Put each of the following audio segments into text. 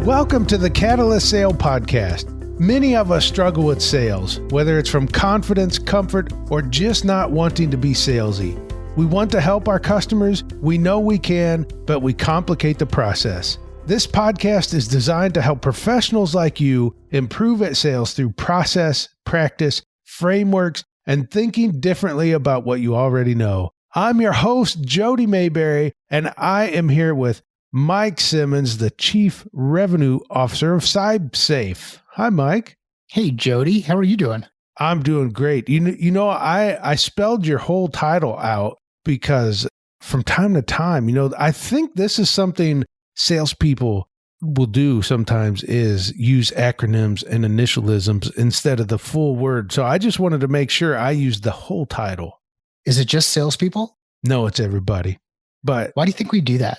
Welcome to the Catalyst Sale Podcast. Many of us struggle with sales, whether it's from confidence, comfort, or just not wanting to be salesy. We want to help our customers. We know we can, but we complicate the process. This podcast is designed to help professionals like you improve at sales through process, practice, frameworks, and thinking differently about what you already know. I'm your host, Jody Mayberry, and I am here with Mike Simmons, the Chief Revenue Officer of SideSafe. Hi, Mike. Hey, Jody. How are you doing? I'm doing great. I spelled your whole title out because from time to time, I think this is something salespeople will do sometimes is use acronyms and initialisms instead of the full word. So I just wanted to make sure I used the whole title. Is it just salespeople? No, it's everybody. But why do you think we do that?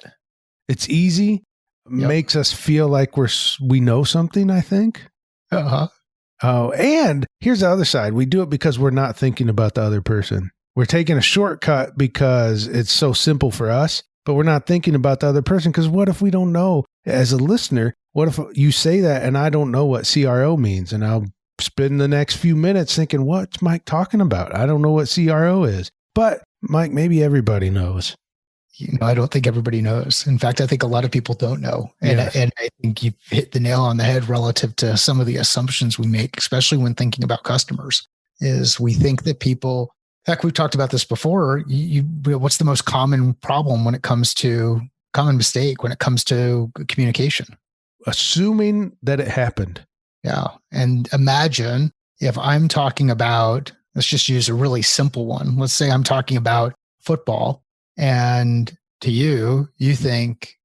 It's easy. Makes us feel like we know something, I think. Uh-huh. Oh, and here's the other side. We do it because we're not thinking about the other person. We're taking a shortcut because it's so simple for us, but we're not thinking about the other person. Because what if we don't know? As a listener, what if you say that and I don't know what CRO means? And I'll spend the next few minutes thinking, what's Mike talking about? I don't know what CRO is. But Mike, maybe everybody knows. I don't think everybody knows. In fact, I think a lot of people don't know. And I think you've hit the nail on the head relative to some of the assumptions we make, especially when thinking about customers, is we think that people, in fact, we've talked about this before. What's the most common problem when it comes to common mistake when it comes to communication? Assuming that it happened. Yeah. And imagine if I'm talking about, let's just use a really simple one. Let's say I'm talking about football. And to you think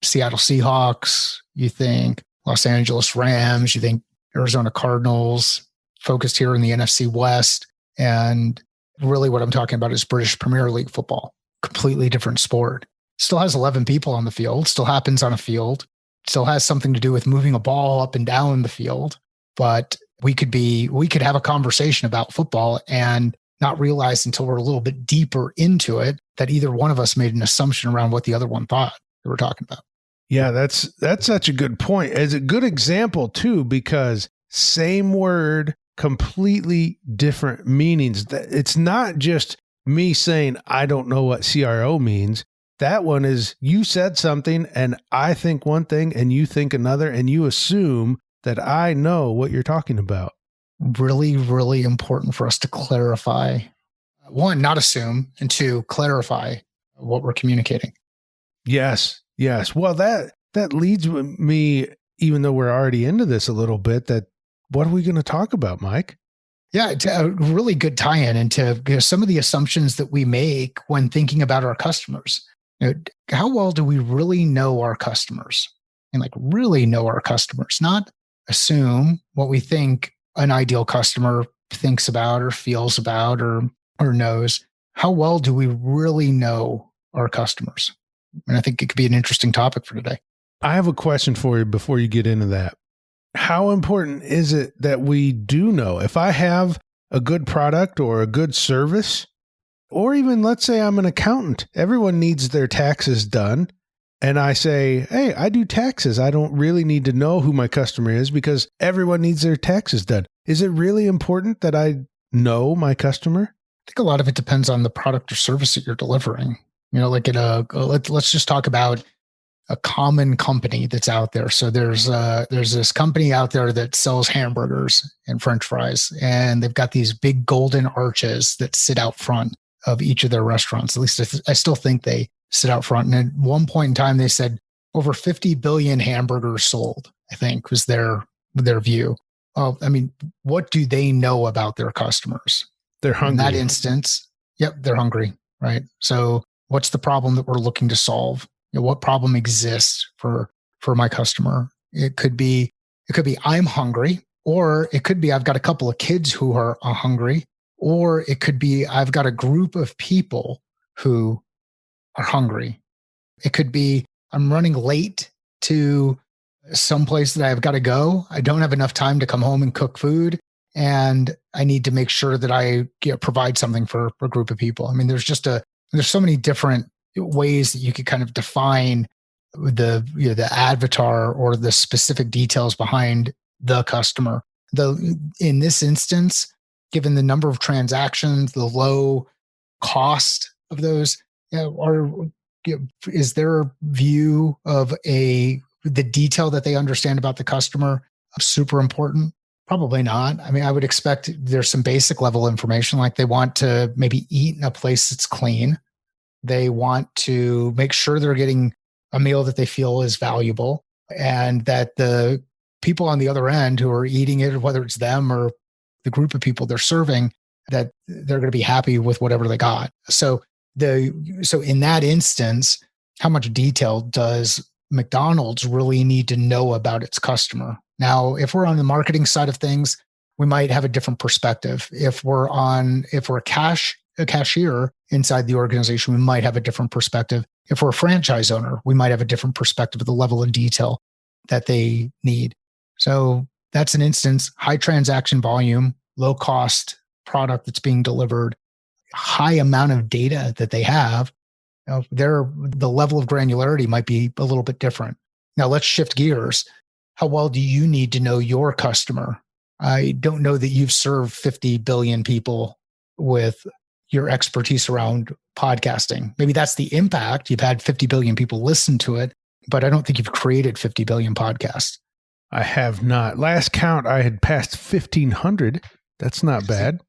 Seattle Seahawks, you think Los Angeles Rams, you think Arizona Cardinals, focused here in the NFC West. And really what I'm talking about is British Premier League football, completely different sport. Still has 11 people on the field, still happens on a field, still has something to do with moving a ball up and down the field. But we could have a conversation about football and not realize until we're a little bit deeper into it that either one of us made an assumption around what the other one thought that we're talking about. Yeah, that's such a good point. It's a good example too, because same word, completely different meanings. It's not just me saying, I don't know what CRO means. That one is you said something and I think one thing and you think another, and you assume that I know what you're talking about. Really, really important for us to clarify. One, not assume, and two, clarify what we're communicating. Yes. Well, that leads me, even though we're already into this a little bit, that what are we going to talk about, Mike? Yeah, it's a really good tie-in into some of the assumptions that we make when thinking about our customers. How well do we really know our customers? And really know our customers, not assume what we think an ideal customer thinks about or feels about or knows. How well do we really know our customers? And I think it could be an interesting topic for today. I have a question for you before you get into that. How important is it that we do know? If I have a good product or a good service, or even let's say I'm an accountant, everyone needs their taxes done. And I say, hey, I do taxes. I don't really need to know who my customer is because everyone needs their taxes done. Is it really important that I know my customer? I think a lot of it depends on the product or service that you're delivering. Let's just talk about a common company that's out there. So there's this company out there that sells hamburgers and French fries, and they've got these big golden arches that sit out front of each of their restaurants. At least I still think they sit out front. And at one point in time, they said over 50 billion hamburgers sold, I think was their view. What do they know about their customers? They're hungry. In that instance, yep, they're hungry, right? So what's the problem that we're looking to solve? What problem exists for my customer? It could be I'm hungry, or it could be I've got a couple of kids who are hungry, or it could be I've got a group of people who are hungry. It could be I'm running late to someplace that I've got to go. I don't have enough time to come home and cook food, and I need to make sure that I provide something for a group of people. There's so many different ways that you could kind of define the avatar or the specific details behind the customer. Though in this instance, given the number of transactions, the low cost of those, is their view of the detail that they understand about the customer super important? Probably not. I mean, I would expect there's some basic level information, like they want to maybe eat in a place that's clean. They want to make sure they're getting a meal that they feel is valuable, and that the people on the other end who are eating it, whether it's them or the group of people they're serving, that they're going to be happy with whatever they got. So in that instance, how much detail does McDonald's really need to know about its customer? Now, if we're on the marketing side of things, we might have a different perspective. If we're a cashier inside the organization, we might have a different perspective. If we're a franchise owner, we might have a different perspective of the level of detail that they need. So that's an instance: high transaction volume, low cost product that's being delivered, high amount of data that they have. The level of granularity might be a little bit different. Now let's shift gears. How well do you need to know your customer? I don't know that you've served 50 billion people with your expertise around podcasting. Maybe that's the impact. You've had 50 billion people listen to it, but I don't think you've created 50 billion podcasts. I have not. Last count, I had passed 1,500. That's not bad.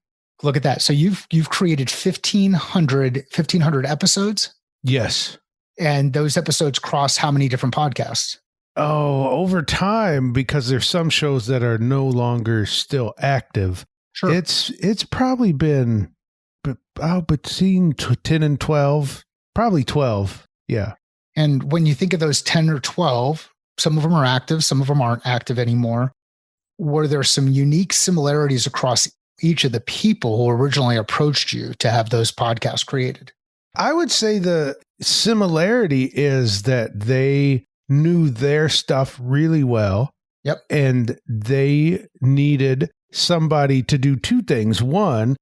Look at that. So you've created 1,500 episodes? Yes. And those episodes cross how many different podcasts? Oh, over time, because there's some shows that are no longer still active. Sure. It's probably been between 10 and 12, probably 12. Yeah. And when you think of those 10 or 12, some of them are active, some of them aren't active anymore. Were there some unique similarities across each of the people who originally approached you to have those podcasts created? I would say the similarity is that they knew their stuff really well. Yep. And they needed somebody to do two things. One,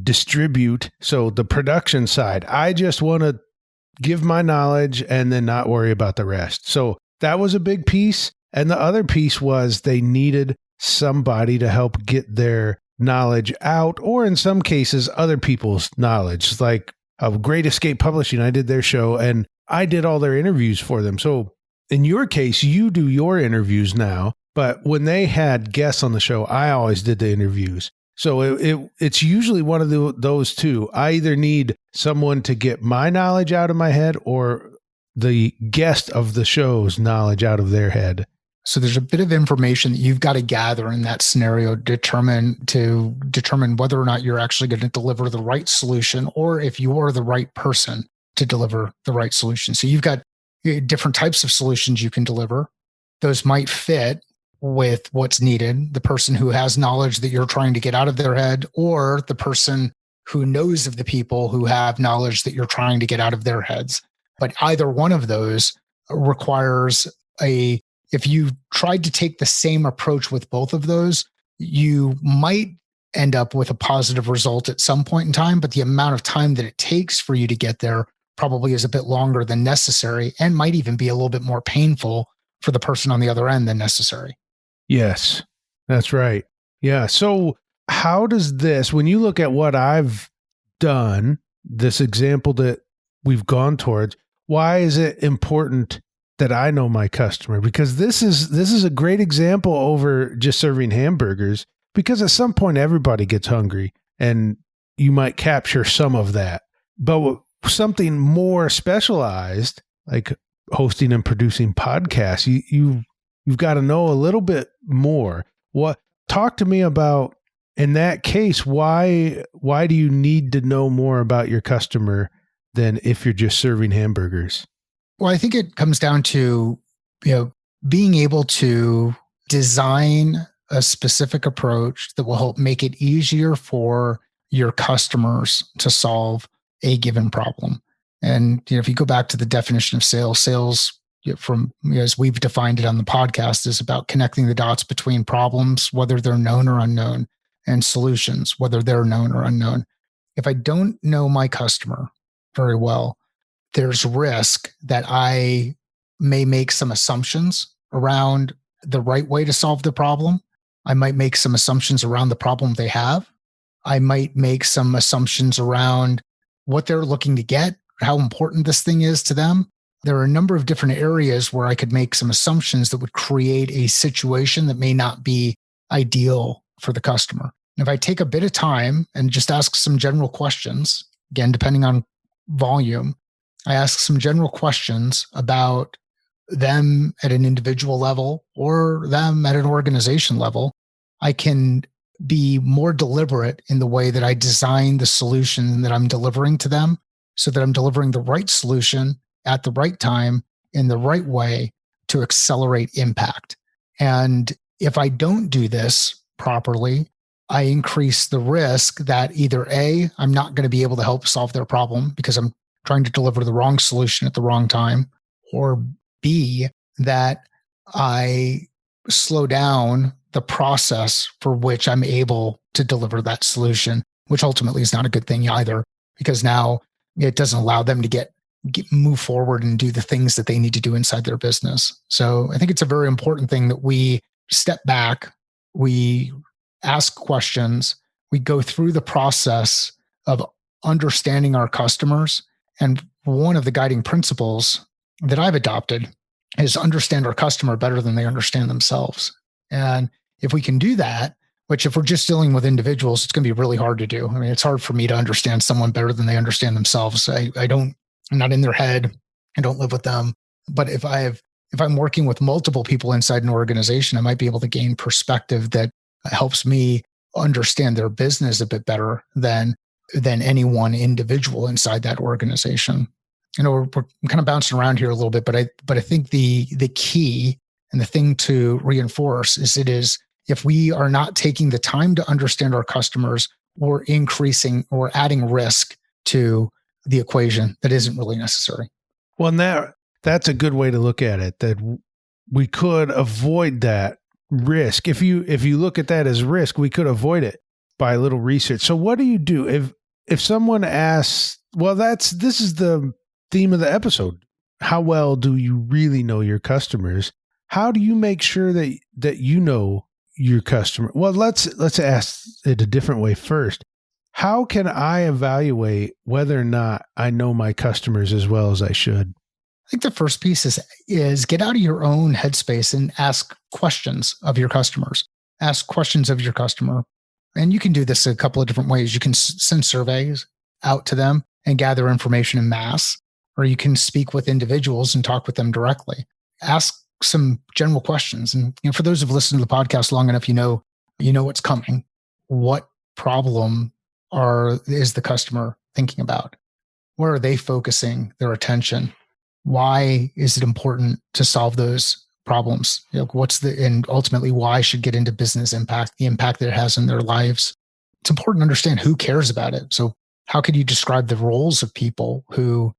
distribute. So the production side, I just want to give my knowledge and then not worry about the rest. So that was a big piece. And the other piece was they needed somebody to help get their knowledge out, or in some cases, other people's knowledge. Like Great Escape Publishing, I did their show and I did all their interviews for them. So in your case, you do your interviews now, but when they had guests on the show, I always did the interviews. So it's usually one of those two. I either need someone to get my knowledge out of my head or the guest of the show's knowledge out of their head. So there's a bit of information that you've got to gather in that scenario to determine whether or not you're actually going to deliver the right solution, or if you are the right person to deliver the right solution. So you've got different types of solutions you can deliver. Those might fit with what's needed: the person who has knowledge that you're trying to get out of their head, or the person who knows of the people who have knowledge that you're trying to get out of their heads. But either one of those requires if you tried to take the same approach with both of those, you might end up with a positive result at some point in time, but the amount of time that it takes for you to get there probably is a bit longer than necessary, and might even be a little bit more painful for the person on the other end than necessary. Yes, that's right. Yeah. So how does this, when you look at what I've done, this example that we've gone towards, why is it important that I know my customer? Because this is a great example over just serving hamburgers, because at some point everybody gets hungry and you might capture some of that. But something more specialized, like hosting and producing podcasts, you've got to know a little bit more. Talk to me about, in that case, why do you need to know more about your customer than if you're just serving hamburgers? Well, I think it comes down to, being able to design a specific approach that will help make it easier for your customers to solve a given problem. And if you go back to the definition of sales from, as we've defined it on the podcast, is about connecting the dots between problems, whether they're known or unknown, and solutions, whether they're known or unknown. If I don't know my customer very well, there's risk that I may make some assumptions around the right way to solve the problem. I might make some assumptions around the problem they have. I might make some assumptions around what they're looking to get, how important this thing is to them. There are a number of different areas where I could make some assumptions that would create a situation that may not be ideal for the customer. If I take a bit of time and just ask some general questions, again, depending on volume, I ask some general questions about them at an individual level or them at an organization level, I can be more deliberate in the way that I design the solution that I'm delivering to them so that I'm delivering the right solution at the right time in the right way to accelerate impact. And if I don't do this properly, I increase the risk that either A, I'm not going to be able to help solve their problem because I'm trying to deliver the wrong solution at the wrong time, or B, that I slow down the process for which I'm able to deliver that solution, which ultimately is not a good thing either, because now it doesn't allow them to move forward and do the things that they need to do inside their business. So I think it's a very important thing that we step back, we ask questions, we go through the process of understanding our customers. And one of the guiding principles that I've adopted is understand our customer better than they understand themselves. And if we can do that, which if we're just dealing with individuals, it's going to be really hard to do. I mean, it's hard for me to understand someone better than they understand themselves. I'm not in their head. I don't live with them. But if I'm working with multiple people inside an organization, I might be able to gain perspective that helps me understand their business a bit better than any one individual inside that organization. We're kind of bouncing around here a little bit, but I think the key and the thing to reinforce is if we are not taking the time to understand our customers, we're increasing or adding risk to the equation that isn't really necessary. Well, that's a good way to look at it, that we could avoid that risk. If you look at that as risk, we could avoid it by a little research. So what do you do if someone asks, well, this is the theme of the episode. How well do you really know your customers? How do you make sure that you know your customer? Well, let's ask it a different way first. How can I evaluate whether or not I know my customers as well as I should? I think the first piece is get out of your own headspace and ask questions of your customers. Ask questions of your customer. And you can do this a couple of different ways. You can send surveys out to them and gather information in mass, or you can speak with individuals and talk with them directly. Ask some general questions. And for those who've listened to the podcast long enough, you know what's coming. What problem is the customer thinking about? Where are they focusing their attention? Why is it important to solve those problems? And ultimately why should get into business impact, the impact that it has in their lives. It's important to understand who cares about it. So how could you describe the roles of people who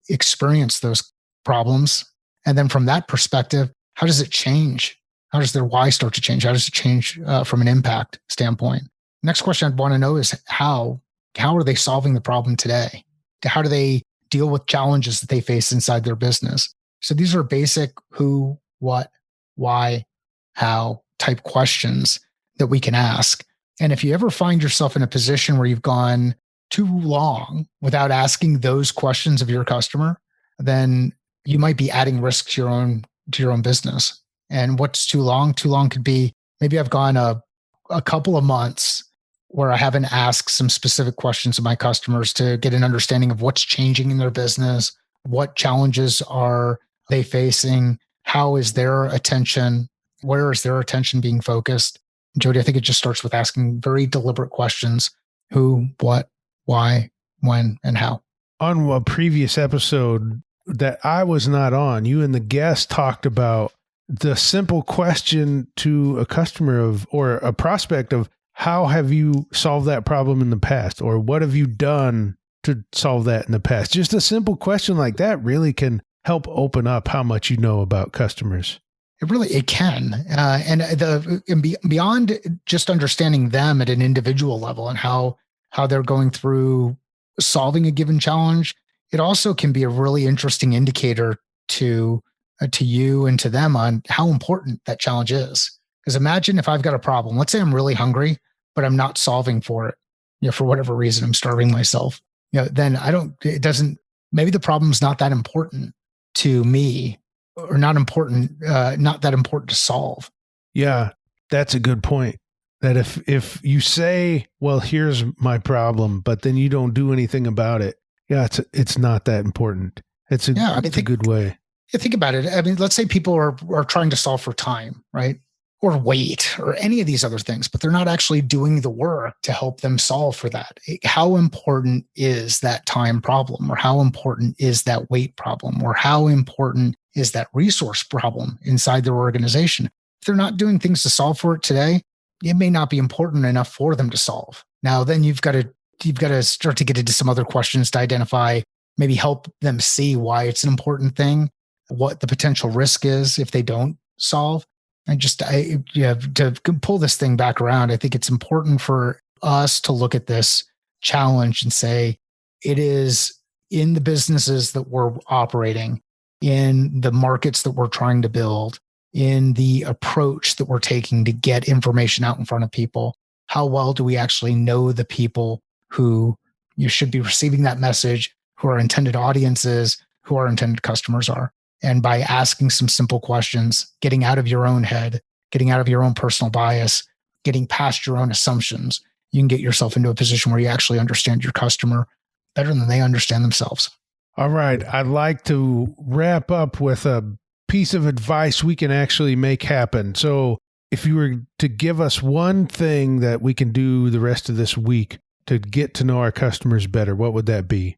experience those problems? And then from that perspective, how does it change? How does their why start to change? How does it change from an impact standpoint? Next question I'd want to know is how are they solving the problem today? How do they deal with challenges that they face inside their business? So these are basic who, what, why, how type questions that we can ask. And if you ever find yourself in a position where you've gone too long without asking those questions of your customer, then you might be adding risk to your own business. And what's too long? Too long could be maybe I've gone a couple of months where I haven't asked some specific questions of my customers to get an understanding of what's changing in their business, what challenges are they facing, how is their attention, where is their attention being focused? Jody, I think it just starts with asking very deliberate questions: who, what, why, when, and how. On a previous episode that I was not on, you and the guest talked about the simple question to a customer or a prospect of, how have you solved that problem in the past? Or what have you done to solve that in the past? Just a simple question like that really can help open up how much you know about customers. It can. And beyond just understanding them at an individual level and how they're going through solving a given challenge, it also can be a really interesting indicator to to you and to them on how important that challenge is. Because imagine if I've got a problem. Let's say I'm really hungry, but I'm not solving for it. For whatever reason, I'm starving myself. Then maybe the problem's not that important to me, or not that important to solve. Yeah, that's a good point. That if you say, well, here's my problem, but then you don't do anything about it, it's not that important. It's a good way. Think about it. I mean, let's say people are trying to solve for time, right? Or weight or any of these other things, but they're not actually doing the work to help them solve for that. How important is that time problem? Or how important is that weight problem? Or how important is that resource problem inside their organization? If they're not doing things to solve for it today, it may not be important enough for them to solve. Now, then you've got to start to get into some other questions to identify, maybe help them see why it's an important thing, what the potential risk is if they don't solve. And to pull this thing back around, I think it's important for us to look at this challenge and say, it is in the businesses that we're operating, in the markets that we're trying to build, in the approach that we're taking to get information out in front of people. How well do we actually know the people who you should be receiving that message, who our intended audiences, who our intended customers are? And by asking some simple questions, getting out of your own head, getting out of your own personal bias, getting past your own assumptions, you can get yourself into a position where you actually understand your customer better than they understand themselves. All right. I'd like to wrap up with a piece of advice we can actually make happen. So if you were to give us one thing that we can do the rest of this week to get to know our customers better, what would that be?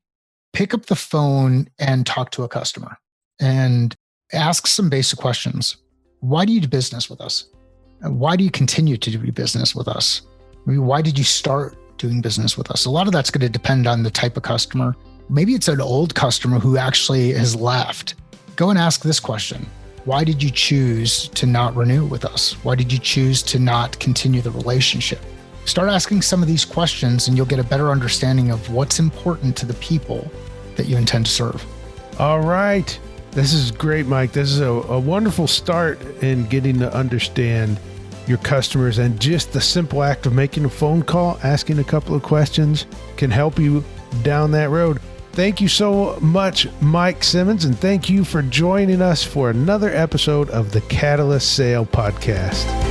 Pick up the phone and talk to a customer and ask some basic questions. Why do you do business with us? Why do you continue to do business with us? Why did you start doing business with us? A lot of that's going to depend on the type of customer. Maybe it's an old customer who actually has left. Go and ask this question. Why did you choose to not renew with us? Why did you choose to not continue the relationship? Start asking some of these questions and you'll get a better understanding of what's important to the people that you intend to serve. All right. This is great, Mike. This is a wonderful start in getting to understand your customers, and just the simple act of making a phone call, asking a couple of questions can help you down that road. Thank you so much, Mike Simmons, and thank you for joining us for another episode of the Catalyst Sale Podcast.